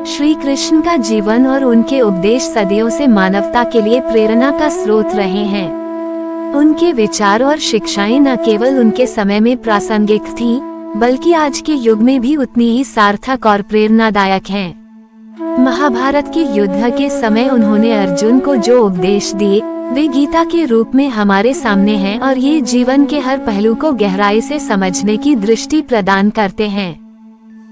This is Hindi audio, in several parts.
श्री कृष्ण का जीवन और उनके उपदेश सदियों से मानवता के लिए प्रेरणा का स्रोत रहे हैं। उनके विचार और शिक्षाएं न केवल उनके समय में प्रासंगिक थीं, बल्कि आज के युग में भी उतनी ही सार्थक और प्रेरणादायक हैं। महाभारत के युद्ध के समय उन्होंने अर्जुन को जो उपदेश दिए वे गीता के रूप में हमारे सामने हैं और ये जीवन के हर पहलू को गहराई से समझने की दृष्टि प्रदान करते हैं।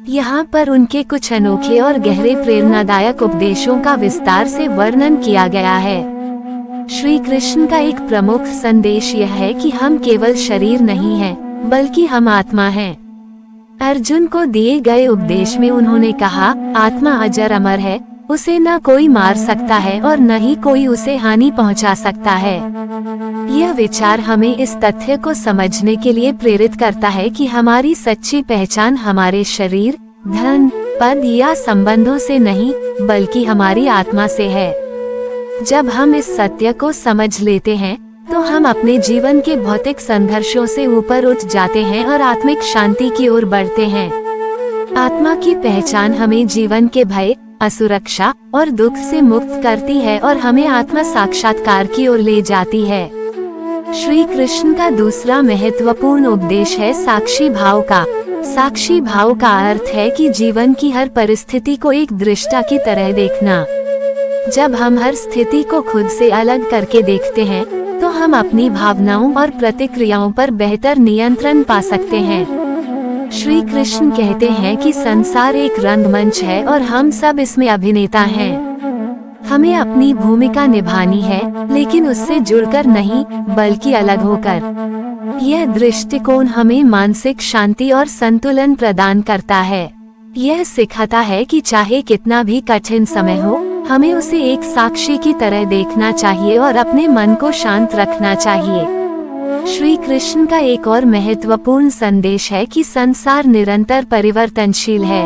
यहाँ पर उनके कुछ अनोखे और गहरे प्रेरणादायक उपदेशों का विस्तार से वर्णन किया गया है। श्री कृष्ण का एक प्रमुख संदेश यह है कि हम केवल शरीर नहीं हैं, बल्कि हम आत्मा हैं। अर्जुन को दिए गए उपदेश में उन्होंने कहा, आत्मा अजर अमर है, उसे न कोई मार सकता है और न ही कोई उसे हानि पहुंचा सकता है। यह विचार हमें इस तथ्य को समझने के लिए प्रेरित करता है कि हमारी सच्ची पहचान हमारे शरीर, धन, पद या संबंधों से नहीं, बल्कि हमारी आत्मा से है। जब हम इस सत्य को समझ लेते हैं, तो हम अपने जीवन के भौतिक संघर्षों से ऊपर उठ जाते हैं और आत्मिक शांति की ओर बढ़ते हैं। आत्मा की पहचान हमें जीवन के भय, असुरक्षा और दुख से मुक्त करती है और हमें आत्म साक्षात्कार की ओर ले जाती है। श्री कृष्ण का दूसरा महत्वपूर्ण उपदेश है साक्षी भाव का। साक्षी भाव का अर्थ है कि जीवन की हर परिस्थिति को एक दृष्टा की तरह देखना। जब हम हर स्थिति को खुद से अलग करके देखते हैं, तो हम अपनी भावनाओं और प्रतिक्रियाओं पर बेहतर नियंत्रण पा सकते हैं। श्री कृष्ण कहते हैं कि संसार एक रंगमंच है और हम सब इसमें अभिनेता हैं। हमें अपनी भूमिका निभानी है, लेकिन उससे जुड़कर नहीं, बल्कि अलग होकर। यह दृष्टिकोण हमें मानसिक शांति और संतुलन प्रदान करता है। यह सिखाता है कि चाहे कितना भी कठिन समय हो, हमें उसे एक साक्षी की तरह देखना चाहिए और अपने मन को शांत रखना चाहिए। श्री कृष्ण का एक और महत्वपूर्ण संदेश है कि संसार निरंतर परिवर्तनशील है।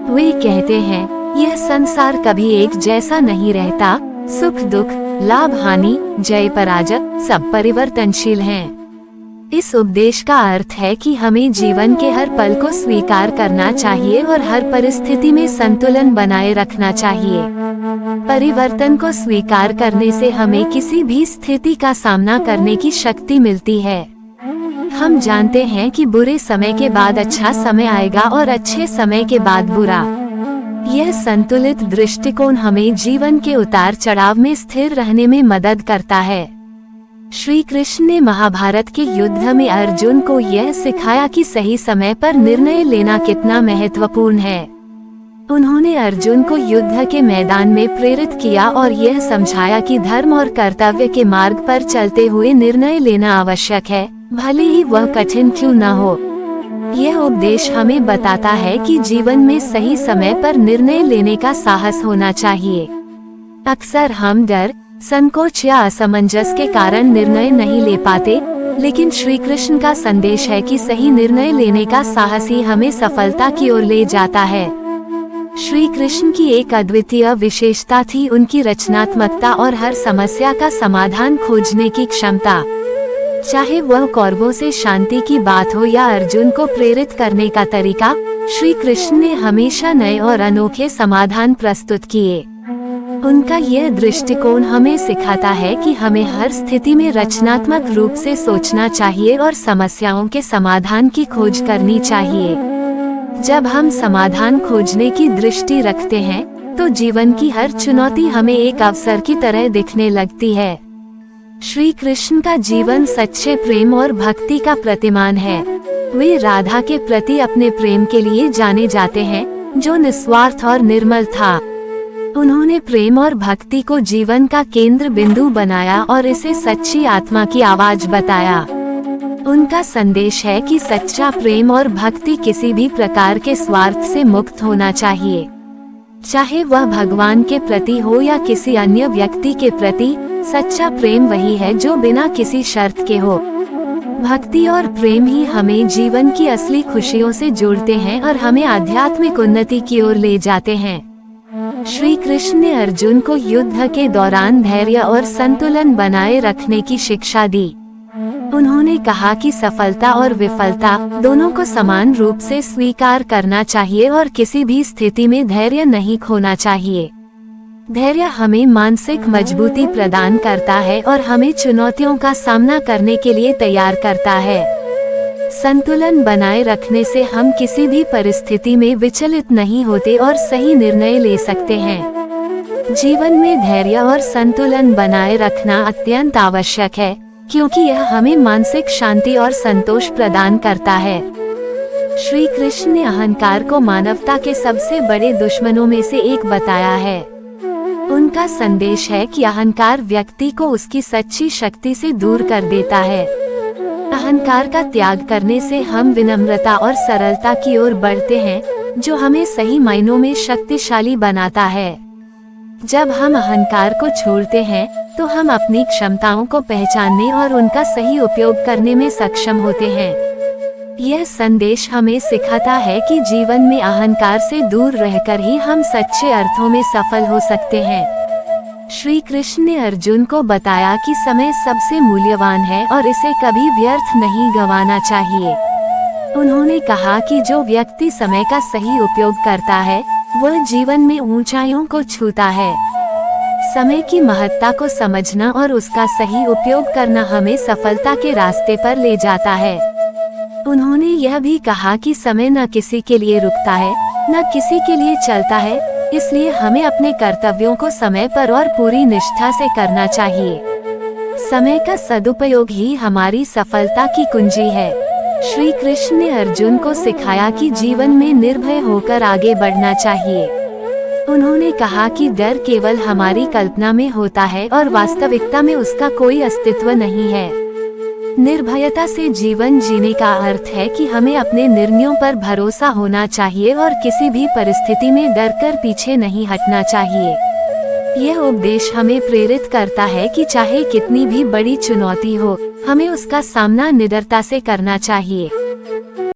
वे कहते हैं, यह संसार कभी एक जैसा नहीं रहता। सुख दुख, लाभ हानि, जय पराजय सब परिवर्तनशील हैं। इस उपदेश का अर्थ है कि हमें जीवन के हर पल को स्वीकार करना चाहिए और हर परिस्थिति में संतुलन बनाए रखना चाहिए। परिवर्तन को स्वीकार करने से हमें किसी भी स्थिति का सामना करने की शक्ति मिलती है। हम जानते हैं कि बुरे समय के बाद अच्छा समय आएगा और अच्छे समय के बाद बुरा। यह संतुलित दृष्टिकोण हमें जीवन के उतार चढ़ाव में स्थिर रहने में मदद करता है। श्री कृष्ण ने महाभारत के युद्ध में अर्जुन को यह सिखाया कि सही समय पर निर्णय लेना कितना महत्वपूर्ण है। उन्होंने अर्जुन को युद्ध के मैदान में प्रेरित किया और यह समझाया कि धर्म और कर्तव्य के मार्ग पर चलते हुए निर्णय लेना आवश्यक है, भले ही वह कठिन क्यों न हो। यह उपदेश हमें बताता है कि जीवन में सही समय पर निर्णय लेने का साहस होना चाहिए। अक्सर हम डर, संकोच या असमंजस के कारण निर्णय नहीं ले पाते, लेकिन श्री कृष्ण का संदेश है कि सही निर्णय लेने का साहस ही हमें सफलता की ओर ले जाता है। श्री कृष्ण की एक अद्वितीय विशेषता थी उनकी रचनात्मकता और हर समस्या का समाधान खोजने की क्षमता। चाहे वह कौरवों से शांति की बात हो या अर्जुन को प्रेरित करने का तरीका, श्री कृष्ण ने हमेशा नए और अनोखे समाधान प्रस्तुत किए। उनका यह दृष्टिकोण हमें सिखाता है कि हमें हर स्थिति में रचनात्मक रूप से सोचना चाहिए और समस्याओं के समाधान की खोज करनी चाहिए। जब हम समाधान खोजने की दृष्टि रखते हैं, तो जीवन की हर चुनौती हमें एक अवसर की तरह दिखने लगती है। श्री कृष्ण का जीवन सच्चे प्रेम और भक्ति का प्रतिमान है। वे राधा के प्रति अपने प्रेम के लिए जाने जाते हैं, जो निस्वार्थ और निर्मल था। उन्होंने प्रेम और भक्ति को जीवन का केंद्र बिंदु बनाया और इसे सच्ची आत्मा की आवाज बताया। उनका संदेश है कि सच्चा प्रेम और भक्ति किसी भी प्रकार के स्वार्थ से मुक्त होना चाहिए। चाहे वह भगवान के प्रति हो या किसी अन्य व्यक्ति के प्रति, सच्चा प्रेम वही है जो बिना किसी शर्त के हो। भक्ति और प्रेम ही हमें जीवन की असली खुशियों से जोड़ते हैं और हमें आध्यात्मिक उन्नति की ओर ले जाते हैं। श्री कृष्ण ने अर्जुन को युद्ध के दौरान धैर्य और संतुलन बनाए रखने की शिक्षा दी। उन्होंने कहा कि सफलता और विफलता दोनों को समान रूप से स्वीकार करना चाहिए और किसी भी स्थिति में धैर्य नहीं खोना चाहिए। धैर्य हमें मानसिक मजबूती प्रदान करता है और हमें चुनौतियों का सामना करने के लिए तैयार करता है। संतुलन बनाए रखने से हम किसी भी परिस्थिति में विचलित नहीं होते और सही निर्णय ले सकते हैं। जीवन में धैर्य और संतुलन बनाए रखना अत्यंत आवश्यक है, क्योंकि यह हमें मानसिक शांति और संतोष प्रदान करता है। श्री कृष्ण ने अहंकार को मानवता के सबसे बड़े दुश्मनों में से एक बताया है। उनका संदेश है कि अहंकार व्यक्ति को उसकी सच्ची शक्ति से दूर कर देता है। अहंकार का त्याग करने से हम विनम्रता और सरलता की ओर बढ़ते हैं, जो हमें सही मायनों में शक्तिशाली बनाता है। जब हम अहंकार को छोड़ते हैं, तो हम अपनी क्षमताओं को पहचानने और उनका सही उपयोग करने में सक्षम होते हैं। यह संदेश हमें सिखाता है कि जीवन में अहंकार से दूर रहकर ही हम सच्चे अर्थों में सफल हो सकते हैं। श्री कृष्ण ने अर्जुन को बताया कि समय सबसे मूल्यवान है और इसे कभी व्यर्थ नहीं गंवाना चाहिए। उन्होंने कहा कि जो व्यक्ति समय का सही उपयोग करता है, वह जीवन में ऊंचाइयों को छूता है। समय की महत्ता को समझना और उसका सही उपयोग करना हमें सफलता के रास्ते पर ले जाता है। उन्होंने यह भी कहा कि समय न किसी के लिए रुकता है, न किसी के लिए चलता है, इसलिए हमें अपने कर्तव्यों को समय पर और पूरी निष्ठा से करना चाहिए। समय का सदुपयोग ही हमारी सफलता की कुंजी है। श्री कृष्ण ने अर्जुन को सिखाया कि जीवन में निर्भय होकर आगे बढ़ना चाहिए। उन्होंने कहा कि डर केवल हमारी कल्पना में होता है और वास्तविकता में उसका कोई अस्तित्व नहीं है। निर्भयता से जीवन जीने का अर्थ है कि हमें अपने निर्णयों पर भरोसा होना चाहिए और किसी भी परिस्थिति में डरकर पीछे नहीं हटना चाहिए। यह उपदेश हमें प्रेरित करता है कि चाहे कितनी भी बड़ी चुनौती हो, हमें उसका सामना निडरता से करना चाहिए।